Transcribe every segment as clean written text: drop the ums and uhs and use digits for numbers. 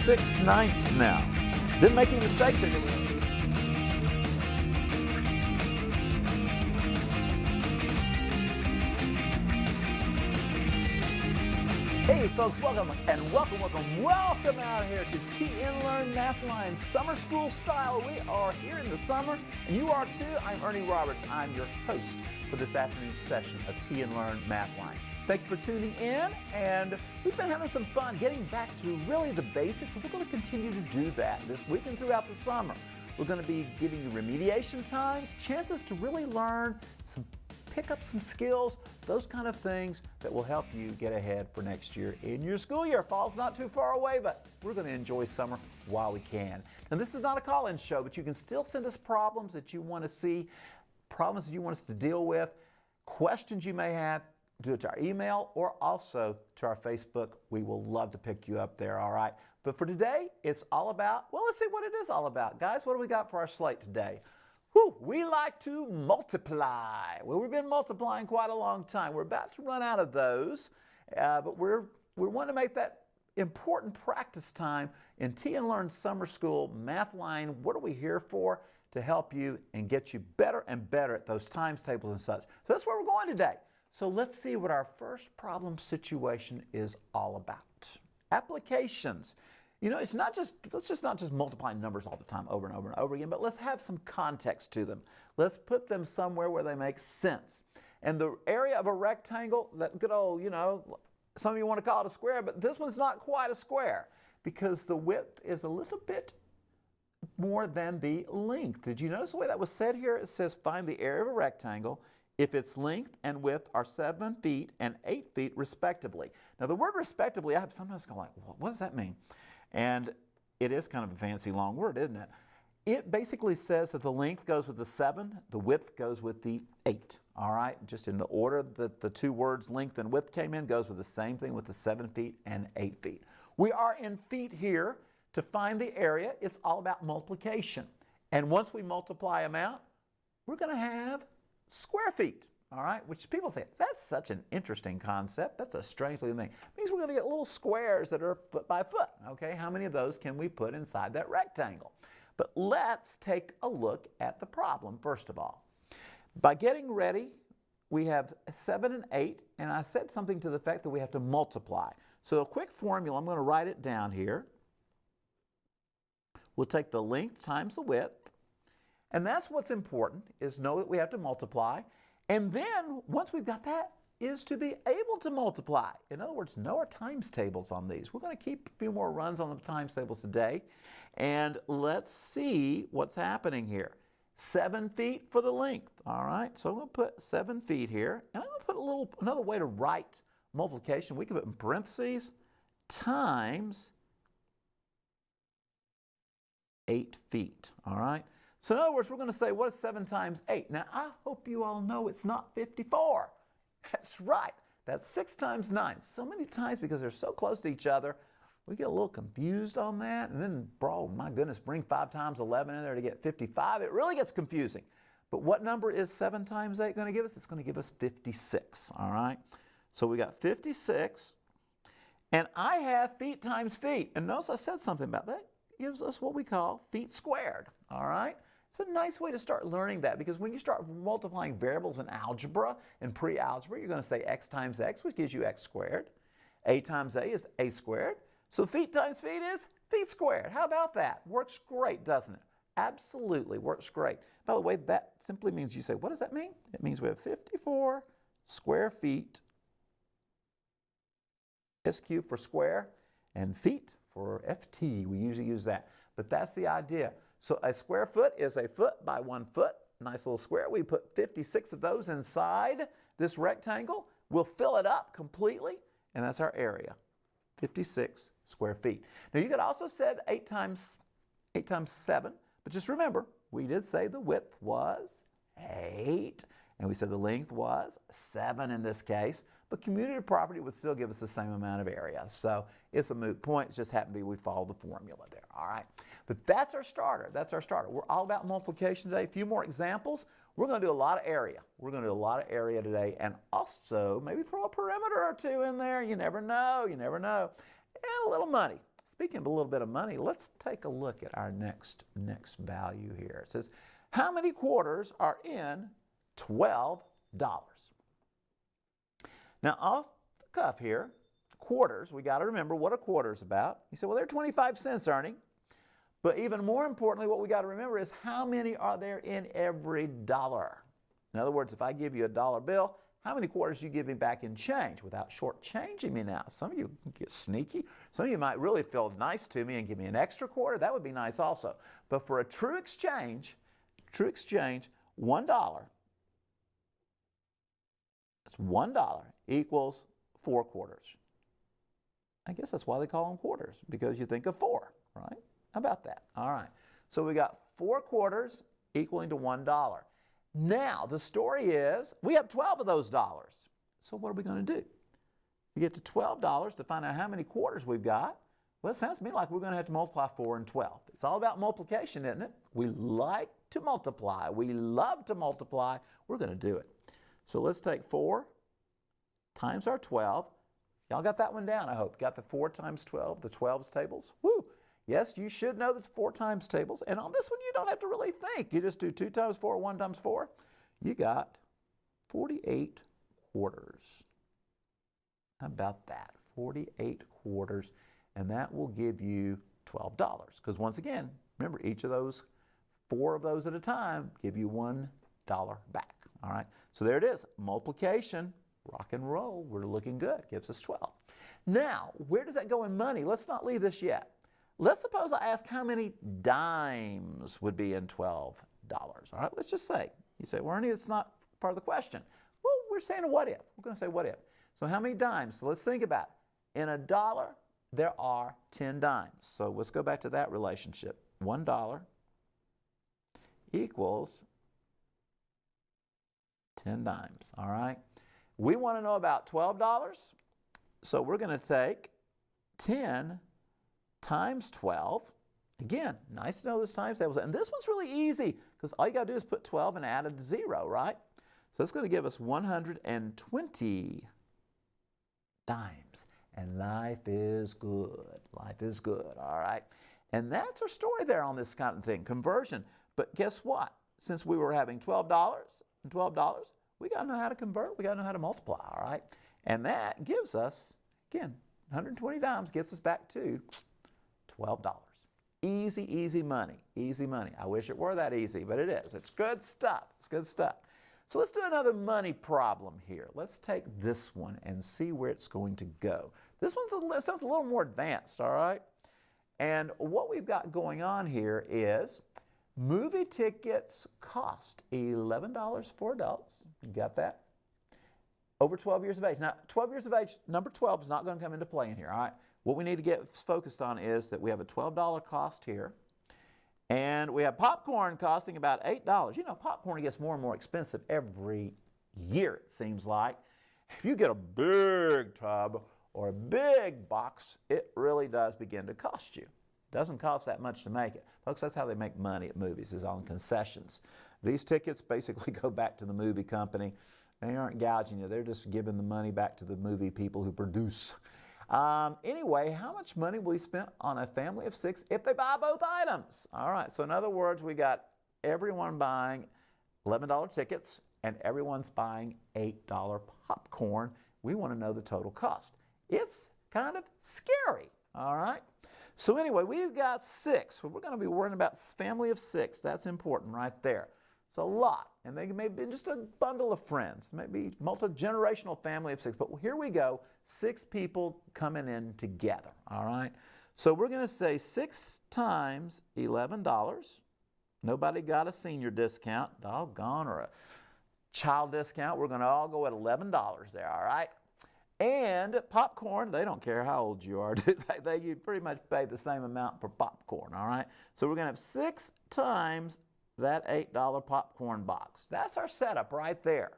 6/9 now. Didn't make any mistakes there, did we? Hey folks, welcome out here to TN Learn Mathline Summer School Style. We are here in the summer, and you are too. I'm Ernie Roberts. I'm your host for this afternoon's session of TN Learn Mathline. Thank you for tuning in, and we've been having some fun getting back to really the basics, and we're going to continue to do that this week and throughout the summer. We're going to be giving you remediation times, chances to really learn pick up some skills, those kind of things that will help you get ahead for next year in your school year. Fall's not too far away, but we're going to enjoy summer while we can. And this is not a call-in show, but you can still send us problems that you want to see, problems that you want us to deal with, questions you may have. Do it to our email or also to our Facebook. We will love to pick you up there, all right? But for today, it's all about, well, let's see what it is all about. Guys, what do we got for our slate today? We like to multiply. Well, we've been multiplying quite a long time. We're about to run out of those, but we want to make that important practice time in TN Learn Summer School Mathline. What are we here for? To help you and get you better and better at those times tables and such. So that's where we're going today. So let's see what our first problem situation is all about. Applications. You know, let's not just multiply numbers all the time over and over and over again, but let's have some context to them. Let's put them somewhere where they make sense. And the area of a rectangle, that good old, you know, some of you want to call it a square, but this one's not quite a square because the width is a little bit more than the length. Did you notice the way that was said here? It says find the area of a rectangle if its length and width are 7 feet and 8 feet respectively. Now the word respectively, I have sometimes go like, well, what does that mean? And it is kind of a fancy long word, isn't it? It basically says that the length goes with the 7, the width goes with the 8. All right, just in the order that the two words length and width came in goes with the same thing with the 7 feet and 8 feet. We are in feet here. To find the area, it's all about multiplication. And once we multiply them out, we're going to have square feet. All right, which people say, that's such an interesting concept. That's a strange looking thing. It means we're going to get little squares that are foot by foot. Okay, how many of those can we put inside that rectangle? But let's take a look at the problem first of all. By getting ready, we have 7 and 8, and I said something to the fact that we have to multiply. So a quick formula, I'm going to write it down here. We'll take the length times the width, and that's what's important, is know that we have to multiply. And then, once we've got that, is to be able to multiply. In other words, know our times tables on these. We're going to keep a few more runs on the times tables today. And let's see what's happening here. 7 feet for the length. All right, so I'm going to put 7 feet here. And I'm going to put another way to write multiplication. We can put in parentheses times 8 feet. All right. So in other words, we're going to say, what is 7 times 8? Now, I hope you all know it's not 54. That's right. That's 6 times 9. So many times, because they're so close to each other, we get a little confused on that. And then, oh my goodness, bring 5 times 11 in there to get 55. It really gets confusing. But what number is 7 times 8 going to give us? It's going to give us 56. All right. So we got 56. And I have feet times feet. And notice I said something about that. It gives us what we call feet squared. All right. It's a nice way to start learning that, because when you start multiplying variables in algebra and pre-algebra, you're going to say x times x, which gives you x squared. A times a is a squared. So feet times feet is feet squared. How about that? Works great, doesn't it? Absolutely works great. By the way, that simply means, you say, what does that mean? It means we have 54 square feet, SQ for square, and feet for FT. We usually use that. But that's the idea. So a square foot is a foot by 1 foot. Nice little square. We put 56 of those inside this rectangle. We'll fill it up completely, and that's our area, 56 square feet. Now you could also say 8 times 7, but just remember, we did say the width was 8, and we said the length was 7 in this case, but commutative property would still give us the same amount of area. So it's a moot point. It just happened to be we follow the formula there, all right? But that's our starter. That's our starter. We're all about multiplication today. A few more examples. We're going to do a lot of area. We're going to do a lot of area today, and also maybe throw a perimeter or two in there. You never know. You never know. And a little money. speaking of a little bit of money, let's take a look at our next value here. It says, how many quarters are in $12? Now, off the cuff here, quarters, we got to remember what a quarter is about. You say, well, they're 25 cents, Ernie. But even more importantly, what we got to remember is how many are there in every dollar? In other words, if I give you a dollar bill, how many quarters do you give me back in change without shortchanging me now? Some of you get sneaky. Some of you might really feel nice to me and give me an extra quarter. That would be nice also. But for a true exchange, $1, that's $1 equals 4 quarters. I guess that's why they call them quarters, because you think of 4, right? How about that? All right. So we got 4 quarters equaling to $1. Now, the story is, we have 12 of those dollars. So what are we going to do? To get to $12 to find out how many quarters we've got, well, it sounds to me like we're going to have to multiply 4 and 12. It's all about multiplication, isn't it? We like to multiply. We love to multiply. We're going to do it. So let's take 4 times our 12. Y'all got that one down, I hope. Got the 4 times 12, the 12's tables? Woo! Yes, you should know the 4 times tables. And on this one, you don't have to really think. You just do 2 times 4, 1 times 4. You got 48 quarters. How about that? 48 quarters. And that will give you $12. Because once again, remember, each of those, 4 of those at a time, give you $1 back. All right? So there it is. Multiplication. Rock and roll. We're looking good. Gives us 12. Now, where does that go in money? Let's not leave this yet. Let's suppose I ask how many dimes would be in $12. All right, let's just say. You say, well, Ernie, it's not part of the question. Well, we're saying a what if. We're going to say what if. So how many dimes? So let's think about it. In a dollar, there are 10 dimes. So let's go back to that relationship. $1 equals 10 dimes. All right. We want to know about $12. So we're going to take 10 times 12. Again, nice to know those times tables. And this one's really easy because all you got to do is put 12 and add a 0, right? So it's going to give us 120 dimes. And life is good. Life is good, all right? And that's our story there on this kind of thing, conversion. But guess what? Since we were having $12 and $12, we got to know how to convert. We got to know how to multiply, all right? And that gives us, again, 120 dimes gets us back to $12. Easy, easy money. Easy money. I wish it were that easy, but it is. It's good stuff. It's good stuff. So let's do another money problem here. Let's take this one and see where it's going to go. This one sounds a little more advanced, all right? And what we've got going on here is movie tickets cost $11 for adults. You got that? Over 12 years of age. Now, 12 years of age, number 12 is not going to come into play in here, all right? What we need to get focused on is that we have a $12 cost here, and we have popcorn costing about $8. You know, popcorn gets more and more expensive every year, it seems like. If you get a big tub or a big box, it really does begin to cost you. It doesn't cost that much to make it. Folks, that's how they make money at movies, is on concessions. These tickets basically go back to the movie company. They aren't gouging you. They're just giving the money back to the movie people who produce. Anyway, how much money will be spent on a family of 6 if they buy both items? All right, so in other words, we got everyone buying $11 tickets and everyone's buying $8 popcorn. We want to know the total cost. It's kind of scary, all right? So anyway, we've got 6. We're going to be worrying about family of 6. That's important right there. It's a lot, and they may be just a bundle of friends, maybe multi-generational family of 6. But here we go, 6 people coming in together, all right? So we're going to say 6 times $11. Nobody got a senior discount, doggone, or a child discount. We're going to all go at $11 there, all right? And popcorn, they don't care how old you are. You pretty much pay the same amount for popcorn, all right? So we're going to have 6 times that $8 popcorn box. That's our setup right there.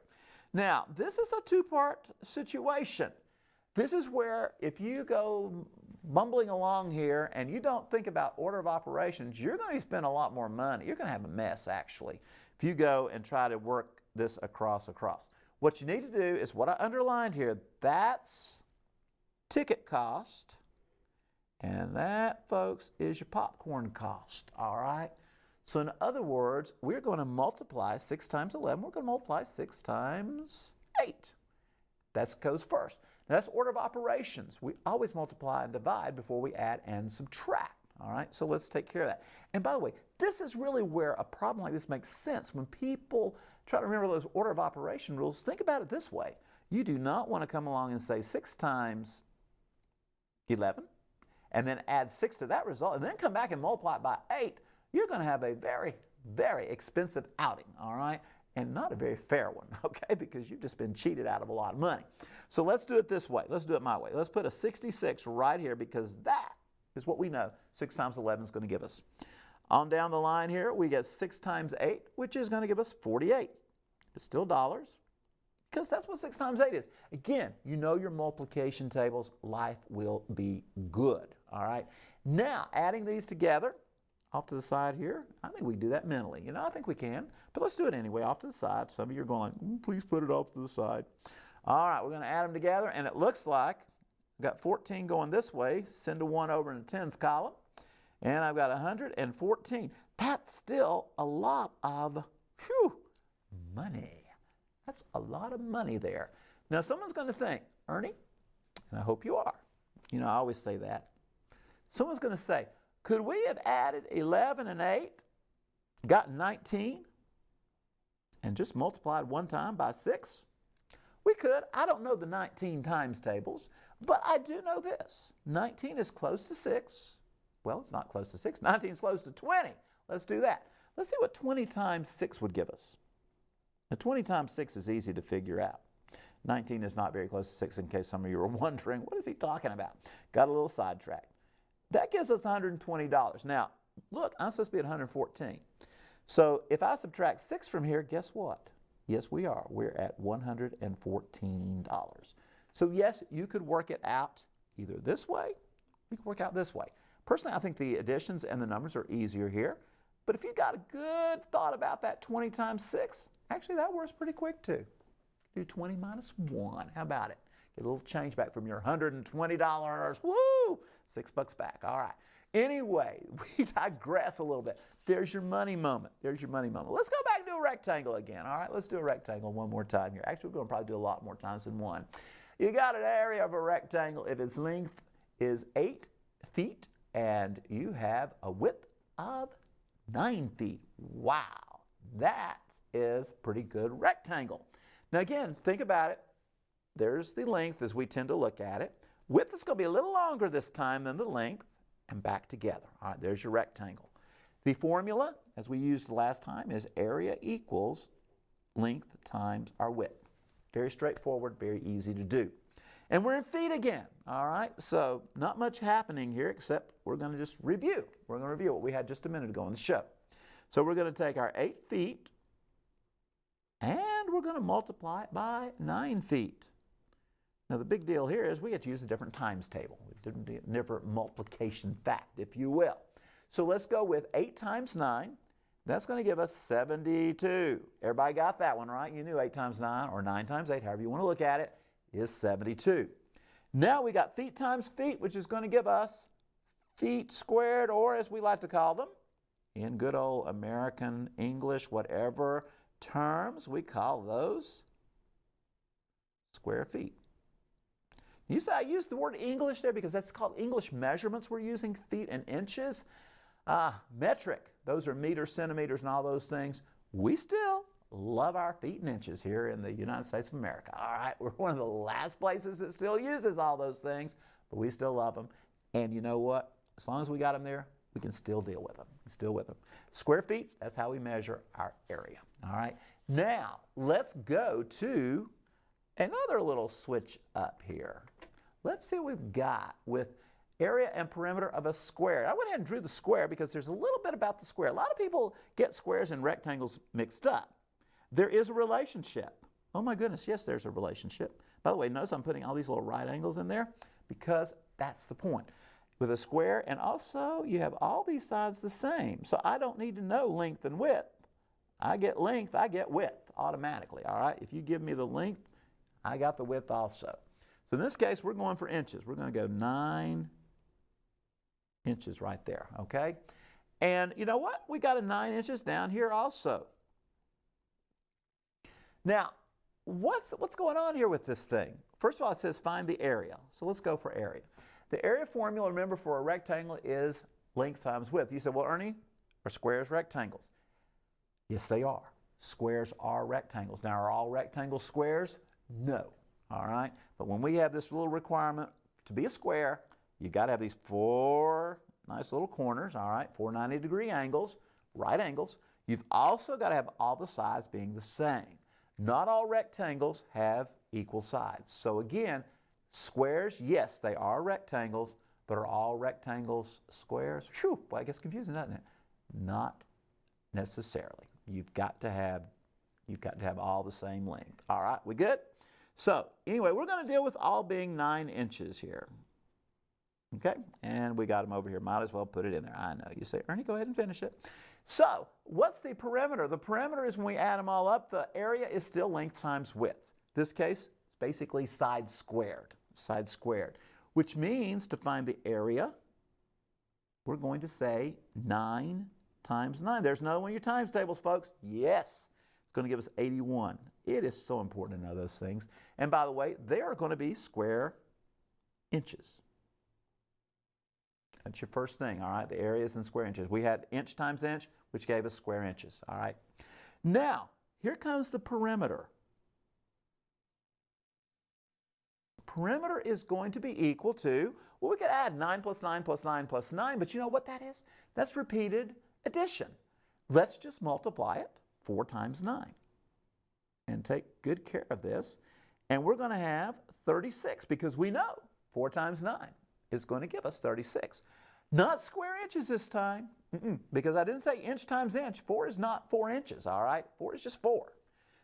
Now, this is a 2-part situation. This is where if you go bumbling along here and you don't think about order of operations, you're going to spend a lot more money. You're going to have a mess, actually, if you go and try to work this across. What you need to do is what I underlined here. That's ticket cost, And that, folks, is your popcorn cost, all right? So in other words, we're going to multiply 6 times 11. We're going to multiply 6 times 8. That goes first. Now, that's order of operations. We always multiply and divide before we add and subtract. All right, so let's take care of that. And by the way, this is really where a problem like this makes sense. When people try to remember those order of operation rules, think about it this way. You do not want to come along and say 6 times 11 and then add 6 to that result and then come back and multiply it by 8. You're going to have a very, very expensive outing, all right? And not a very fair one, okay? Because you've just been cheated out of a lot of money. So let's do it this way. Let's do it my way. Let's put a 66 right here because that is what we know 6 times 11 is going to give us. On down the line here, we get 6 times 8, which is going to give us 48. It's still dollars because that's what 6 times 8 is. Again, you know your multiplication tables. Life will be good, all right? Now, adding these together, off to the side here, I think we can do that mentally. You know, I think we can, but let's do it anyway, off to the side. Some of you are going, please put it off to the side. All right, we're going to add them together, and it looks like I've got 14 going this way, send a 1 over in the tens column, and I've got 114. That's still a lot of money. That's a lot of money there. Now, someone's going to think, Ernie, and I hope you are. You know, I always say that. Someone's going to say, could we have added 11 and 8, gotten 19, and just multiplied one time by 6? We could. I don't know the 19 times tables, but I do know this. 19 is close to 6. Well, it's not close to 6. 19 is close to 20. Let's do that. Let's see what 20 times 6 would give us. Now, 20 times 6 is easy to figure out. 19 is not very close to 6 in case some of you are wondering, what is he talking about? Got a little sidetracked. That gives us $120. Now, look, I'm supposed to be at 114. So if I subtract 6 from here, guess what? Yes, we are. We're at $114. So yes, you could work it out either this way, you could work out this way. Personally, I think the additions and the numbers are easier here. But if you got a good thought about that 20 times 6, actually that works pretty quick too. Do 20 minus 1. How about it? Get a little change back from your $120. Woo! $6 back. All right. Anyway, we digress a little bit. There's your money moment. There's your money moment. Let's go back and do a rectangle again. All right, let's do a rectangle one more time here. Actually, we're going to probably do a lot more times than one. You got an area of a rectangle if its length is 8 feet and you have a width of 9 feet. Wow, that is a pretty good rectangle. Now again, think about it. There's the length as we tend to look at it. Width is going to be a little longer this time than the length, and back together. All right, there's your rectangle. The formula, as we used the last time, is area equals length times our width. Very straightforward, very easy to do. And we're in feet again, all right? So not much happening here except we're going to just review. We're going to review what we had just a minute ago on the show. So we're going to take our 8 feet and we're going to multiply it by 9 feet. Now the big deal here is we get to use a different times table, a different multiplication fact, if you will. So let's go with 8 times 9. That's going to give us 72. Everybody got that one, right? You knew 8 times 9 or 9 times 8, however you want to look at it, is 72. Now we got feet times feet, which is going to give us feet squared, or as we like to call them, in good old American English, whatever terms, we call those square feet. You say I use the word English there because that's called English measurements. We're using feet and inches. Metric, those are meters, centimeters, and all those things. We still love our feet and inches here in the United States of America. All right, we're one of the last places that still uses all those things, but we still love them. And you know what? As long as we got them there, we can still deal with them. Still with them. Square feet, that's how we measure our area. All right, now let's go to another little switch up here. Let's see what we've got with area and perimeter of a square. I went ahead and drew the square because there's a little bit about the square. A lot of people get squares and rectangles mixed up. There is a relationship. Oh my goodness, yes, there's a relationship. By the way, notice I'm putting all these little right angles in there because that's the point. With a square, and also you have all these sides the same. So I don't need to know length and width. I get length, I get width automatically, all right? If you give me the length, I got the width also. So in this case, we're going for inches. We're going to go 9 inches right there, okay? And you know what? We got a 9 inches down here also. Now, what's going on here with this thing? First of all, it says find the area. So let's go for area. The area formula, remember, for a rectangle is length times width. You said, well, Ernie, are squares rectangles? Yes, they are. Squares are rectangles. Now, are all rectangles squares? No. All right? But when we have this little requirement to be a square, you got to have these 4 nice little corners, all right, 4 90-degree angles, right angles. You've also got to have all the sides being the same. Not all rectangles have equal sides. So again, squares, yes, they are rectangles, but are all rectangles squares? Phew, boy, it gets confusing, doesn't it? Not necessarily. You've got to have all the same length. All right, we good? So anyway, we're going to deal with all being 9 inches here. Okay, and we got them over here. Might as well put it in there. I know. You say, Ernie, go ahead and finish it. So what's the perimeter? The perimeter is when we add them all up, the area is still length times width. This case, it's basically side squared, which means to find the area, we're going to say 9 times 9. There's another one of your times tables, folks. Yes, it's going to give us 81. It is so important to know those things. And by the way, they are going to be square inches. That's your first thing, all right? The area is in square inches. We had inch times inch, which gave us square inches, all right? Now, here comes the perimeter. Perimeter is going to be equal to, well, we could add 9 plus 9 plus 9 plus 9, but you know what that is? That's repeated addition. Let's just multiply it 4 times 9 and take good care of this. And we're going to have 36 because we know 4 times 9 is going to give us 36. Not square inches this time, because I didn't say inch times inch. 4 is not 4 inches, all right? 4 is just 4.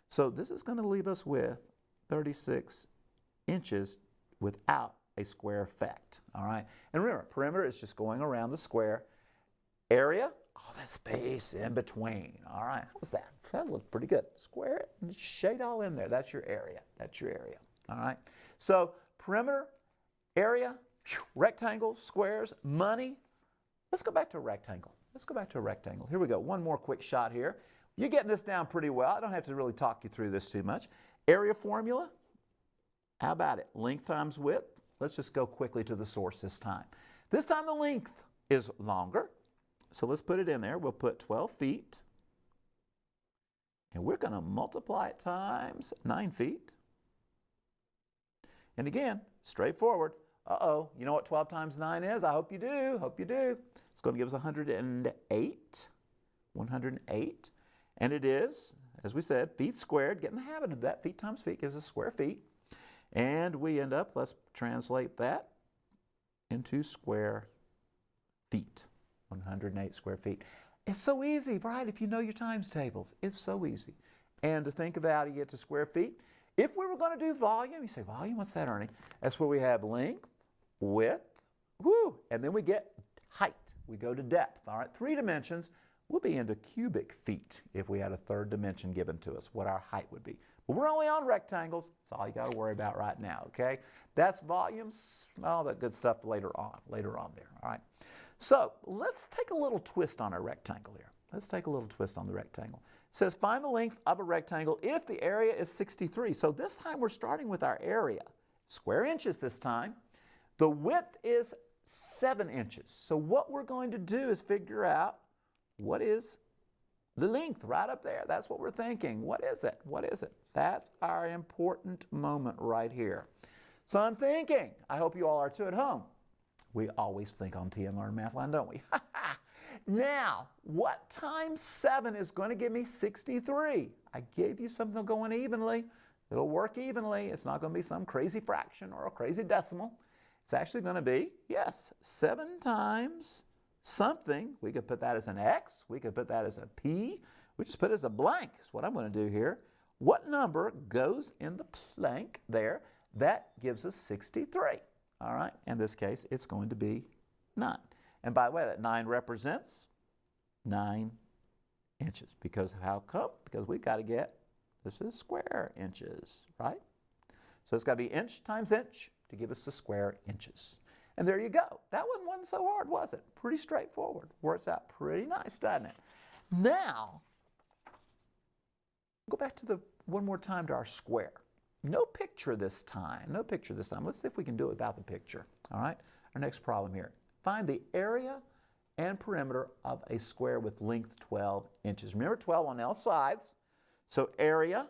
So this is going to leave us with 36 inches without a square effect, all right? And remember, perimeter is just going around the square. Area, oh, that space in between, all right? What's that? That looks pretty good. Square it and shade all in there. That's your area. That's your area, all right? So perimeter, area, rectangles, squares, money. Let's go back to a rectangle. Let's go back to a rectangle. Here we go. One more quick shot here. You're getting this down pretty well. I don't have to really talk you through this too much. Area formula, how about it? Length times width. Let's just go quickly to the source this time. This time the length is longer. So let's put it in there. We'll put 12 feet. And we're going to multiply it times 9 feet. And again, straightforward. Uh-oh, you know what 12 times 9 is? I hope you do. Hope you do. It's going to give us 108. 108. And it is, as we said, feet squared. Get in the habit of that. Feet times feet gives us square feet. And we end up, let's translate that into square feet. 108 square feet. It's so easy, right? If you know your times tables, it's so easy. And to think about how you get to square feet, if we were going to do volume, you say, volume, what's that, Ernie? That's where we have length, width, and then we get height. We go to depth, all right? 3 dimensions. We'll be into cubic feet if we had a 3rd dimension given to us, what our height would be. But we're only on rectangles. That's all you got to worry about right now, okay? That's volumes, all that good stuff later on there, all right? So let's take a little twist on our rectangle here. Let's take a little twist on the rectangle. It says find the length of a rectangle if the area is 63. So this time we're starting with our area. Square inches this time. The width is 7 inches. So what we're going to do is figure out what is the length right up there. That's what we're thinking. What is it? What is it? That's our important moment right here. So I'm thinking, I hope you all are too at home. We always think on T and Learn Mathline, don't we? Now, what times 7 is going to give me 63? I gave you something going evenly. It'll work evenly. It's not going to be some crazy fraction or a crazy decimal. It's actually going to be, yes, 7 times something. We could put that as an X. We could put that as a P. We just put it as a blank. That's what I'm going to do here. What number goes in the blank there? That gives us 63. All right, in this case, it's going to be 9. And by the way, that 9 represents 9 inches. Because how come? Because we've got to get, this is square inches, right? So it's got to be inch times inch to give us the square inches. And there you go. That one wasn't so hard, was it? Pretty straightforward. Works out pretty nice, doesn't it? Now, go back to one more time to our square. No picture this time. No picture this time. Let's see if we can do it without the picture. All right? Our next problem here. Find the area and perimeter of a square with length 12 inches. Remember 12 on all sides. So area,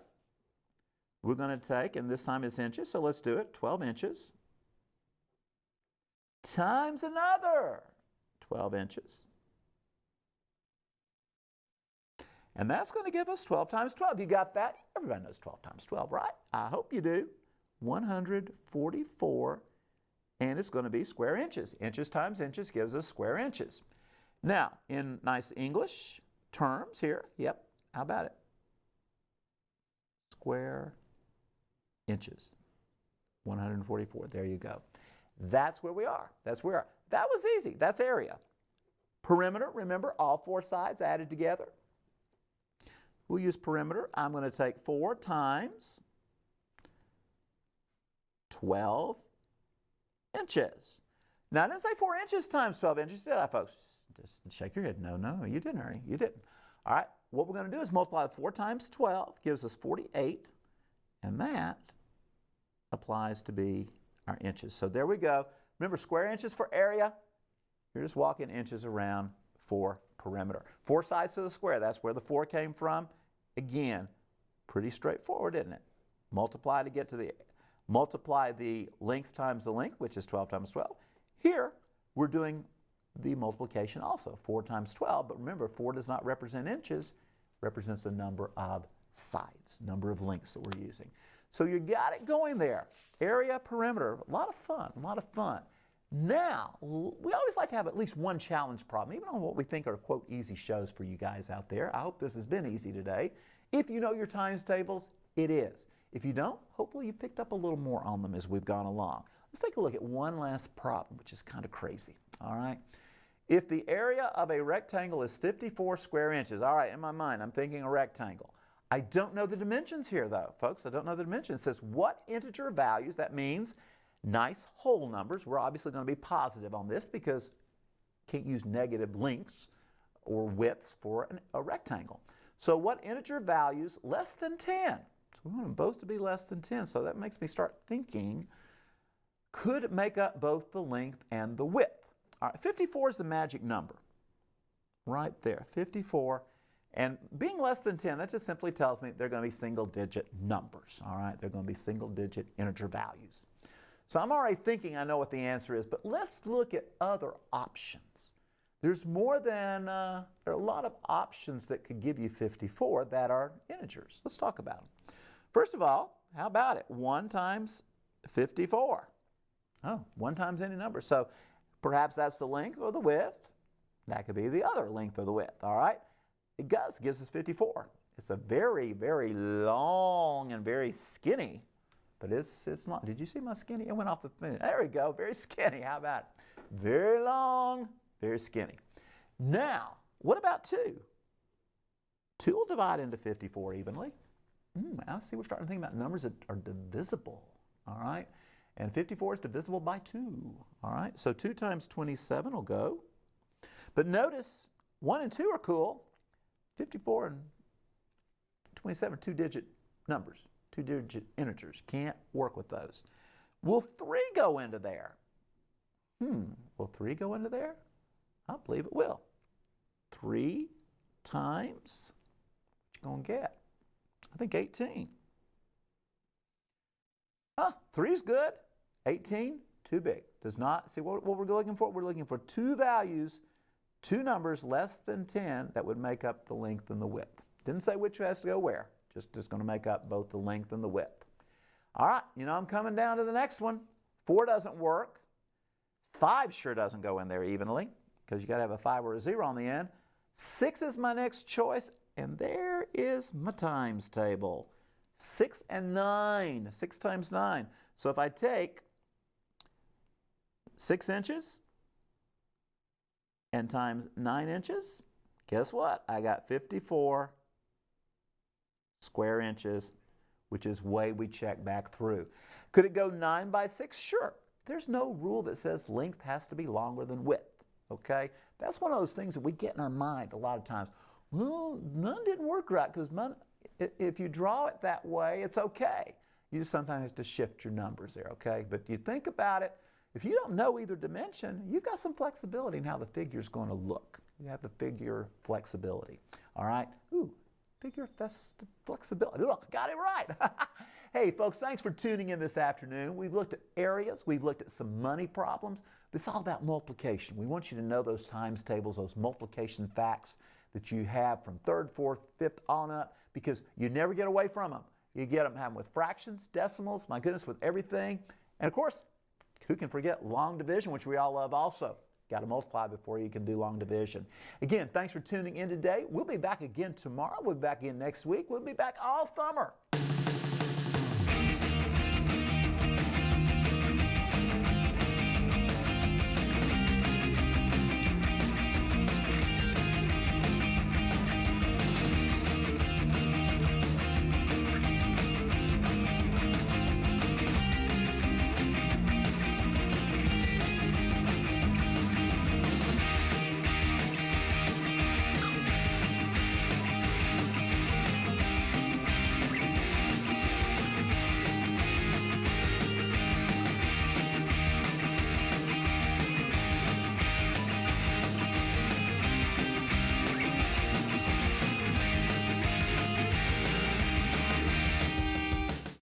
we're going to take, and this time it's inches, so let's do it. 12 inches times another 12 inches. And that's going to give us 12 times 12. You got that? Everybody knows 12 times 12, right? I hope you do. 144, and it's going to be square inches. Inches times inches gives us square inches. Now, in nice English terms here, yep, how about it? Square inches. 144, there you go. That's where we are. That's where we are. That was easy. That's area. Perimeter, remember, all four sides added together. We'll use perimeter. I'm going to take 4 times 12 inches. Now, I didn't say 4 inches times 12 inches, did I, folks? Just shake your head. No, no, you didn't, Ernie. You didn't. All right, what we're going to do is multiply 4 times 12, gives us 48, and that applies to be our inches. So there we go. Remember, square inches for area. You're just walking inches around for perimeter. 4 sides to the square. That's where the 4 came from. Again, pretty straightforward, isn't it? Multiply to get to multiply the length times the length, which is 12 times 12. Here, we're doing the multiplication also, 4 times 12. But remember, 4 does not represent inches, represents the number of sides, number of lengths that we're using. So you got it going there. Area, perimeter, a lot of fun, a lot of fun. Now, we always like to have at least one challenge problem, even on what we think are, quote, easy shows for you guys out there. I hope this has been easy today. If you know your times tables, it is. If you don't, hopefully you've picked up a little more on them as we've gone along. Let's take a look at one last problem, which is kind of crazy, all right? If the area of a rectangle is 54 square inches, all right, in my mind, I'm thinking a rectangle. I don't know the dimensions here, though, folks. I don't know the dimensions. It says what integer values, that means nice whole numbers. We're obviously going to be positive on this because can't use negative lengths or widths for a rectangle. So what integer values less than 10? So we want them both to be less than 10. So that makes me start thinking, could it make up both the length and the width? All right, 54 is the magic number. Right there, 54. And being less than 10, that just simply tells me they're going to be single-digit numbers. All right, they're going to be single-digit integer values. So I'm already thinking I know what the answer is, but let's look at other options. There's more than, there are a lot of options that could give you 54 that are integers. Let's talk about them. First of all, how about it? 1 times 54. Oh, 1 times any number. So perhaps that's the length or the width. That could be the other length or the width, all right? It gives us 54. It's a very, very long and very skinny, but it's not. Did you see my skinny? It went off the, there we go, very skinny. How about it? Very long, very skinny. Now, what about 2? 2 will divide into 54 evenly. I see we're starting to think about numbers that are divisible, all right? And 54 is divisible by 2, all right? So 2 times 27 will go. But notice, 1 and 2 are cool. 54 and 27 are 2-digit numbers, 2-digit integers. Can't work with those. Will 3 go into there? Will 3 go into there? I believe it will. 3 times, what you going to get? I think 18. 3 is good. 18, too big. Does not, see what we're looking for? We're looking for 2 values, 2 numbers less than 10 that would make up the length and the width. Didn't say which has to go where. Just going to make up both the length and the width. All right, you know I'm coming down to the next one. 4 doesn't work. 5 sure doesn't go in there evenly because you got to have a 5 or a 0 on the end. 6 is my next choice, and there is my times table. 6 and 9. 6 times 9. So if I take 6 inches and times 9 inches, guess what? I got 54 square inches, which is way we check back through. Could it go 9 by 6? Sure. there's no rule that says length has to be longer than width, okay? That's one of those things that we get in our mind a lot of times. Well, none didn't work right because if you draw it that way, it's okay. You just sometimes have to shift your numbers there, okay? But you think about it, if you don't know either dimension, you've got some flexibility in how the figure's going to look. You have the figure flexibility, all right? Ooh, figure flexibility. Look, got it right. Hey, folks, thanks for tuning in this afternoon. We've looked at areas. We've looked at some money problems. But it's all about multiplication. We want you to know those times tables, those multiplication facts that you have from third, fourth, fifth on up, because you never get away from them. You get them, have them with fractions, decimals, my goodness, with everything. And of course, who can forget long division, which we all love also. Got to multiply before you can do long division. Again, thanks for tuning in today. We'll be back again tomorrow. We'll be back again next week. We'll be back all summer.